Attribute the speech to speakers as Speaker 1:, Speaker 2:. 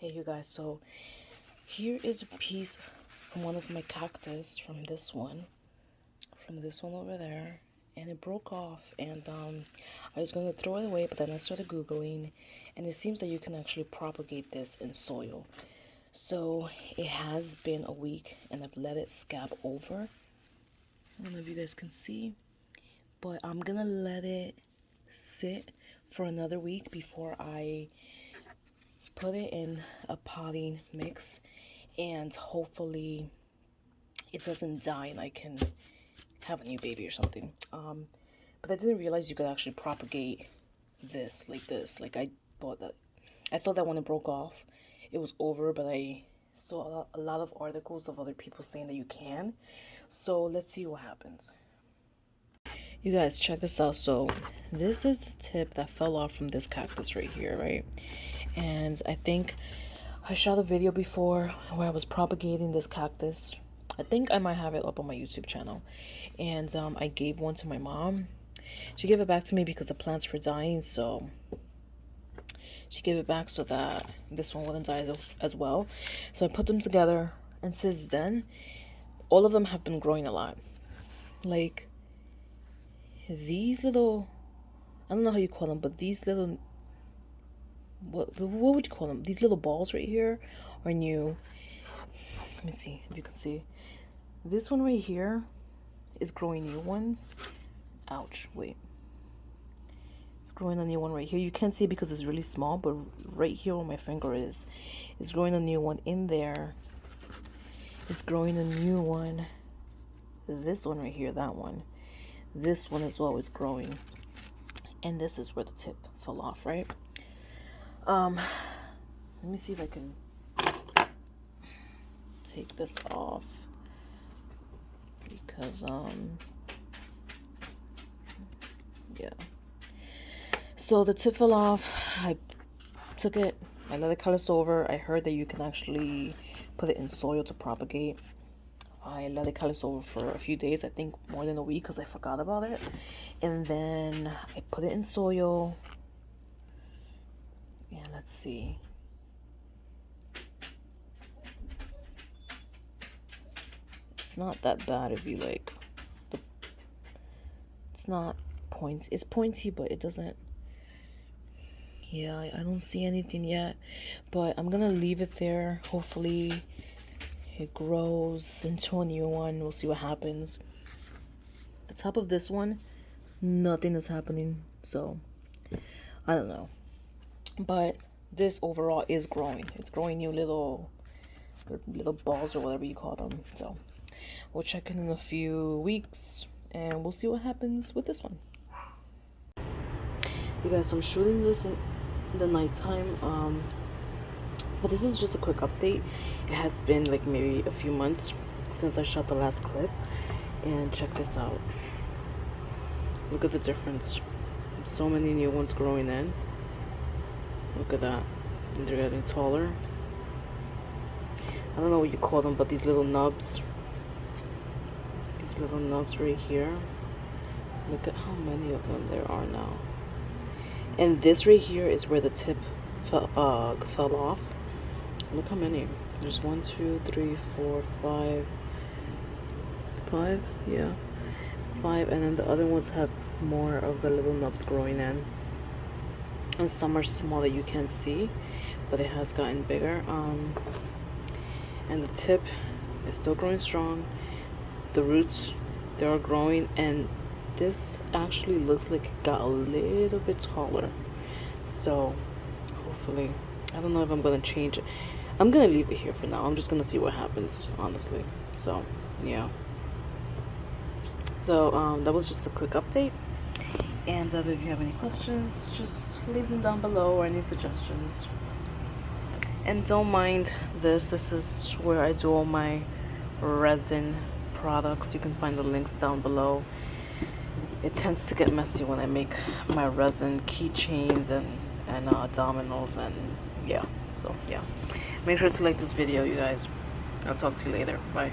Speaker 1: Hey you guys, so here is a piece from one of my cactus from this one over there, and it broke off, and I was gonna throw it away, but then I started googling, and it seems that you can actually propagate this in soil. So it has been a week and I've let it scab over. I don't know if you guys can see, but I'm gonna let it sit for another week before I put it in a potting mix, and hopefully it doesn't die and I can have a new baby or something. But I didn't realize you could actually propagate this like this. Like I thought that when it broke off it was over, but I saw a lot of articles of other people saying that you can. So let's see what happens. You guys, check this out. So this is the tip that fell off from this cactus right here, right? And I think I shot a video before where I was propagating this cactus. I think I might have it up on my YouTube channel. And I gave one to my mom. She gave it back to me because the plants were dying, so she gave it back so that this one wouldn't die as well. So I put them together, and since then, all of them have been growing a lot. Like these little, I don't know how you call them, but these little, what would you call them? These little balls right here are new. Let me see if you can see. This one right here is growing new ones. Ouch, wait. It's growing a new one right here. You can't see it because it's really small, but right here where my finger is growing a new one in there. It's growing a new one. This one right here, that one. This one as well is growing. And this is where the tip fell off, right? Let me see if I can take this off, because yeah. So the tip fell off. I took it, I let it callus over. I heard that you can actually put it in soil to propagate. I let it callus over for a few days, I think more than a week, because I forgot about it. And then I put it in soil. Yeah, let's see. It's not that bad if you like it's not pointy. It's pointy, but it doesn't, yeah, I don't see anything yet, but I'm gonna leave it there. Hopefully it grows into a new one. We'll see what happens. The top of this one, nothing is happening, so I don't know, but this overall is growing. It's growing new little balls or whatever you call them. So we'll check in a few weeks and we'll see what happens with this one. You guys, so I'm shooting this in the nighttime, but this is just a quick update. It has been like maybe a few months since I shot the last clip, and check this out. Look at the difference. So many new ones growing in. Look at that. And they're getting taller. I don't know what you call them, but these little nubs. These little nubs right here. Look at how many of them there are now. And this right here is where the tip fell off. Look how many. There's 1, 2, 3, 4, 5. 5? Yeah. 5, and then the other ones have more of the little nubs growing in. And some are small that you can't see, but it has gotten bigger. And the tip is still growing strong. The roots, they are growing, and this actually looks like it got a little bit taller. So hopefully, I don't know if I'm gonna change it. I'm gonna leave it here for now. I'm just gonna see what happens, honestly. So yeah. So that was just a quick update. And if you have any questions, just leave them down below, or any suggestions. And don't mind this. This is where I do all my resin products. You can find the links down below. It tends to get messy when I make my resin keychains and dominoes, and yeah. So yeah, make sure to like this video, you guys. I'll talk to you later. Bye.